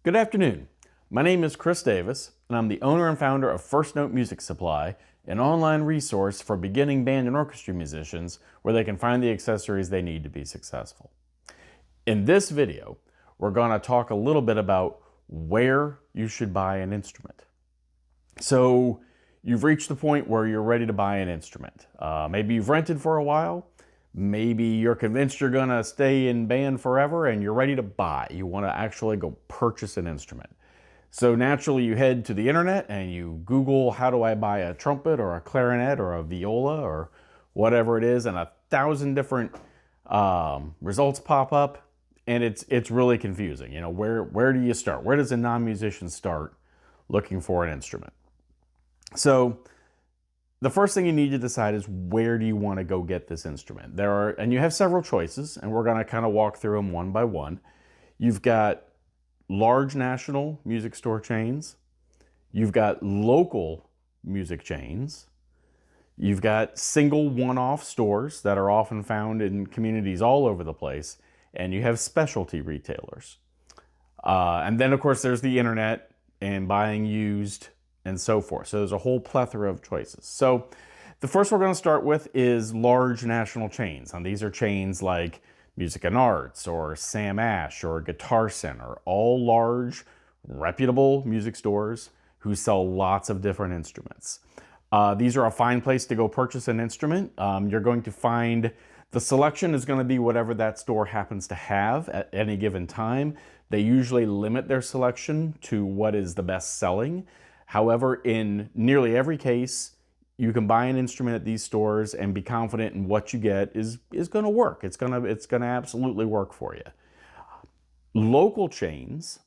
Good afternoon. My name is Chris Davis, and I'm the owner and founder of First Note Music Supply, an online resource for beginning band and orchestra musicians where they can find the accessories they need to be successful. In this video, we're going to talk a little bit about where you should buy an instrument. So you've reached the point where you're ready to buy an instrument. Maybe you've rented for a while. Maybe you're convinced you're going to stay in band forever and you're ready to buy. You want to actually go purchase an instrument. So naturally you head to the internet and you Google, how do I buy a trumpet or a clarinet or a viola or whatever it is, and 1,000 different results pop up, and it's really confusing. You know, where do you start? Where does a non-musician start looking for an instrument? So the first thing you need to decide is, where do you want to go get this instrument? And you have several choices, and we're going to kind of walk through them one by one. You've got large national music store chains. You've got local music chains. You've got single one-off stores that are often found in communities all over the place. And you have specialty retailers. And then, of course, there's the internet and buying used and so forth. So there's a whole plethora of choices. So the first we're going to start with is large national chains. And these are chains like Music and Arts or Sam Ash or Guitar Center, all large, reputable music stores who sell lots of different instruments. These are a fine place to go purchase an instrument. You're going to find the selection is going to be whatever that store happens to have at any given time. They usually limit their selection to what is the best selling. However, in nearly every case, you can buy an instrument at these stores and be confident in what you get is going to work. It's going to absolutely work for you. Local chains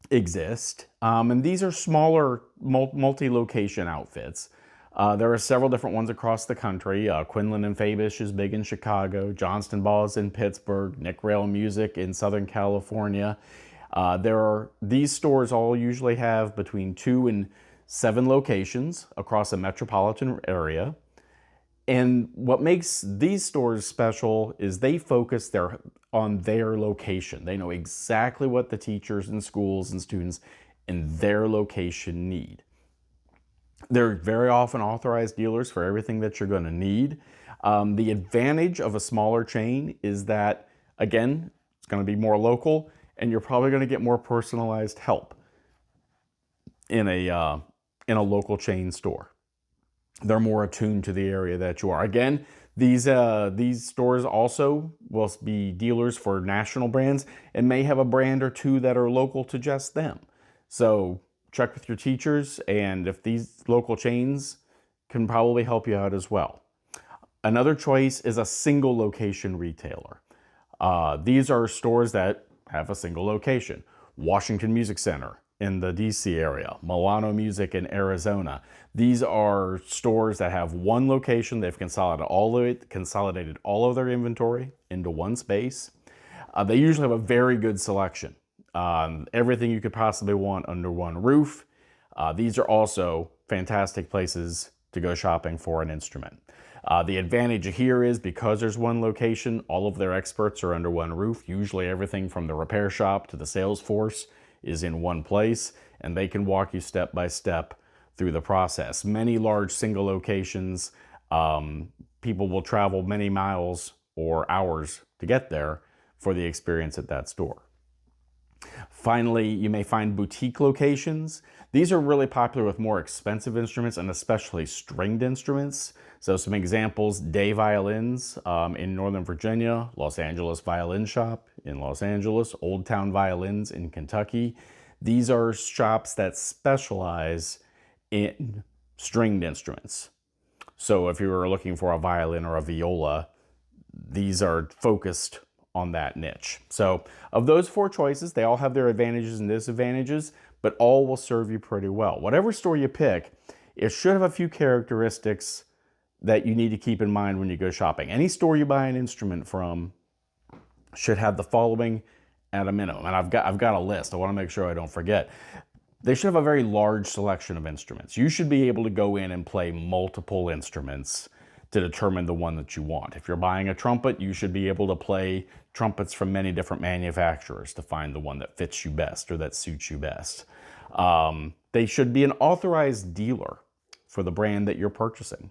exist, and these are smaller multi-location outfits. There are several different ones across the country. Quinlan and Fabish is big in Chicago. Johnston Ball's in Pittsburgh. Nick Rail Music in Southern California. These stores all usually have between 2 and 7 locations across a metropolitan area. And what makes these stores special is they focus on their location. They know exactly what the teachers and schools and students in their location need. They're very often authorized dealers for everything that you're going to need. The advantage of a smaller chain is that, again, it's going to be more local, and you're probably going to get more personalized help in a local chain store. They're more attuned to the area that you are. Again, these stores also will be dealers for national brands and may have a brand or two that are local to just them. So check with your teachers, and if these local chains can probably help you out as well. Another choice is a single location retailer. These are stores that have a single location. Washington Music Center in the DC area, Milano Music in Arizona. These are stores that have one location. They've consolidated all of their inventory into one space. They usually have a very good selection. Everything you could possibly want under one roof. These are also fantastic places to go shopping for an instrument. The advantage here is, because there's one location, all of their experts are under one roof. Usually everything from the repair shop to the sales force is in one place, and they can walk you step by step through the process. Many large single locations, people will travel many miles or hours to get there for the experience at that store. Finally, you may find boutique locations. These are really popular with more expensive instruments, and especially stringed instruments. So some examples: Day Violins in Northern Virginia, Los Angeles Violin Shop in Los Angeles, Old Town Violins in Kentucky. These are shops that specialize in stringed instruments. So if you were looking for a violin or a viola, these are focused on that niche. So of those 4 choices, they all have their advantages and disadvantages, but all will serve you pretty well. Whatever store you pick, it should have a few characteristics that you need to keep in mind when you go shopping. Any store you buy an instrument from should have the following at a minimum. And I've got a list. I want to make sure I don't forget. They should have a very large selection of instruments. You should be able to go in and play multiple instruments to determine the one that you want. If you're buying a trumpet, you should be able to play trumpets from many different manufacturers to find the one that fits you best or that suits you best. They should be an authorized dealer for the brand that you're purchasing.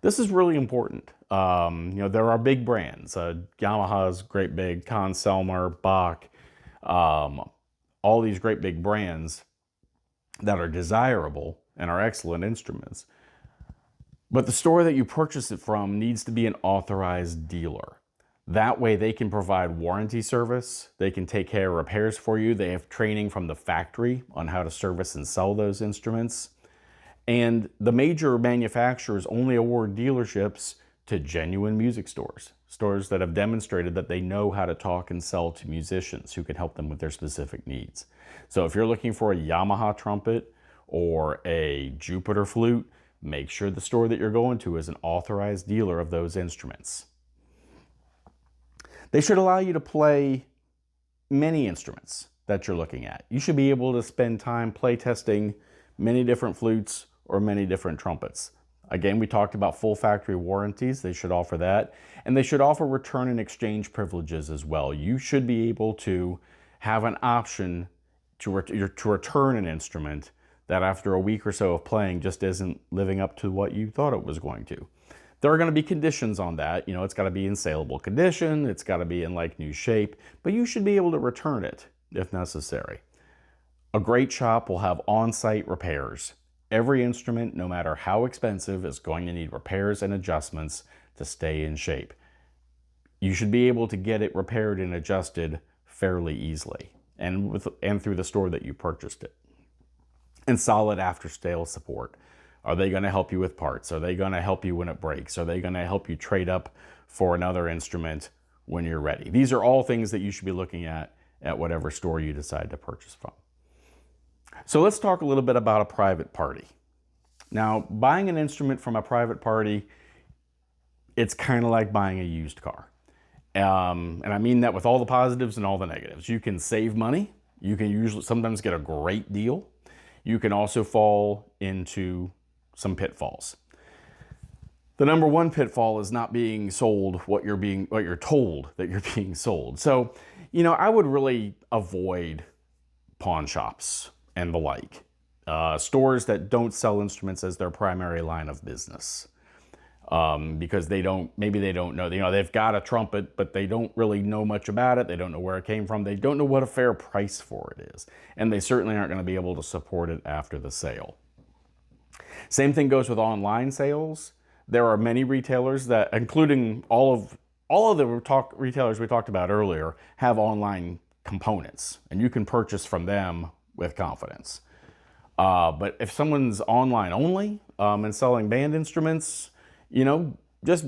This is really important. There are big brands. Yamaha's great big, 𝐿 𝐸𝐷𝐿, all these great big brands that are desirable and are excellent instruments. But the store that you purchase it from needs to be an authorized dealer. That way they can provide warranty service, they can take care of repairs for you, they have training from the factory on how to service and sell those instruments. And the major manufacturers only award dealerships to genuine music stores, stores that have demonstrated that they know how to talk and sell to musicians who can help them with their specific needs. So if you're looking for a Yamaha trumpet or a Jupiter flute, make sure the store that you're going to is an authorized dealer of those instruments. They should allow you to play many instruments that you're looking at. You should be able to spend time play testing many different flutes or many different trumpets. Again, we talked about full factory warranties. They should offer that. And they should offer return and exchange privileges as well. You should be able to have an option to return an instrument that after a week or so of playing just isn't living up to what you thought it was going to. There are going to be conditions on that. It's got to be in saleable condition. It's got to be in like new shape, but you should be able to return it if necessary. A great shop will have on-site repairs. Every instrument, no matter how expensive, is going to need repairs and adjustments to stay in shape. You should be able to get it repaired and adjusted fairly easily and through the store that you purchased it. And solid after-sales support. Are they going to help you with parts? Are they going to help you when it breaks? Are they going to help you trade up for another instrument when you're ready? These are all things that you should be looking at whatever store you decide to purchase from. So let's talk a little bit about a private party. Now, buying an instrument from a private party, it's kind of like buying a used car. And I mean that with all the positives and all the negatives. You can save money. You can sometimes get a great deal. You can also fall into some pitfalls. The number one pitfall is not being sold what you're told that you're being sold. So, I would really avoid pawn shops and the like. Stores that don't sell instruments as their primary line of business. Because maybe they don't know, they've got a trumpet, but they don't really know much about it. They don't know where it came from. They don't know what a fair price for it is. And they certainly aren't going to be able to support it after the sale. Same thing goes with online sales. There are many retailers that, including all of the retailers we talked about earlier, have online components, and you can purchase from them with confidence. But if someone's online only and selling band instruments, just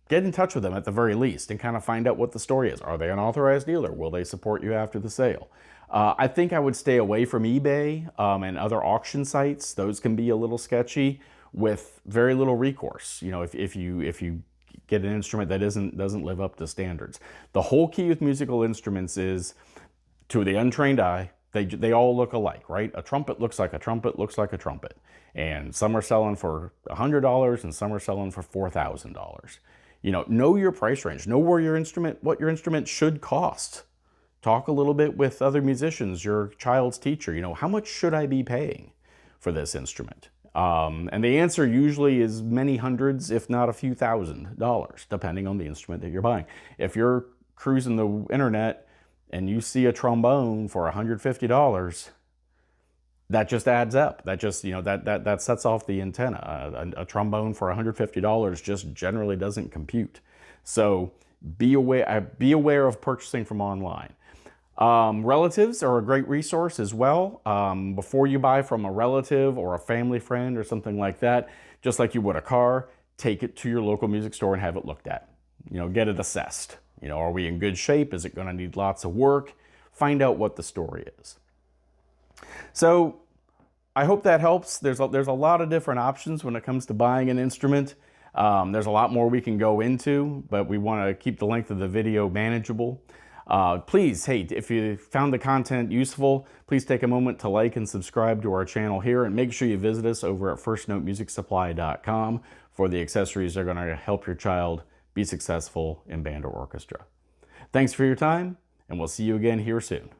get in touch with them at the very least and kind of find out what the story is. Are they an authorized dealer? Will they support you after the sale? I think I would stay away from eBay and other auction sites. Those can be a little sketchy with very little recourse. If you get an instrument that doesn't live up to standards. The whole key with musical instruments is, to the untrained eye, they all look alike, right? A trumpet looks like a trumpet looks like a trumpet. And some are selling for $100 and some are selling for $4,000. Know your price range. Know what your instrument should cost. Talk a little bit with other musicians, your child's teacher. How much should I be paying for this instrument? And the answer usually is many hundreds, if not a few $1,000s, depending on the instrument that you're buying. If you're cruising the internet and you see a trombone for $150, that just adds up. That just, that sets off the antenna. A trombone for $150 just generally doesn't compute. So be aware of purchasing from online. Relatives are a great resource as well. Before you buy from a relative or a family friend or something like that, just like you would a car, take it to your local music store and have it looked at. Get it assessed. Are we in good shape? Is it going to need lots of work? Find out what the story is. So I hope that helps. There's a lot of different options when it comes to buying an instrument. There's a lot more we can go into, but we want to keep the length of the video manageable. Please, hey, if you found the content useful, please take a moment to like and subscribe to our channel here, and make sure you visit us over at firstnotemusicsupply.com for the accessories that are going to help your child be successful in band or orchestra. Thanks for your time, and we'll see you again here soon.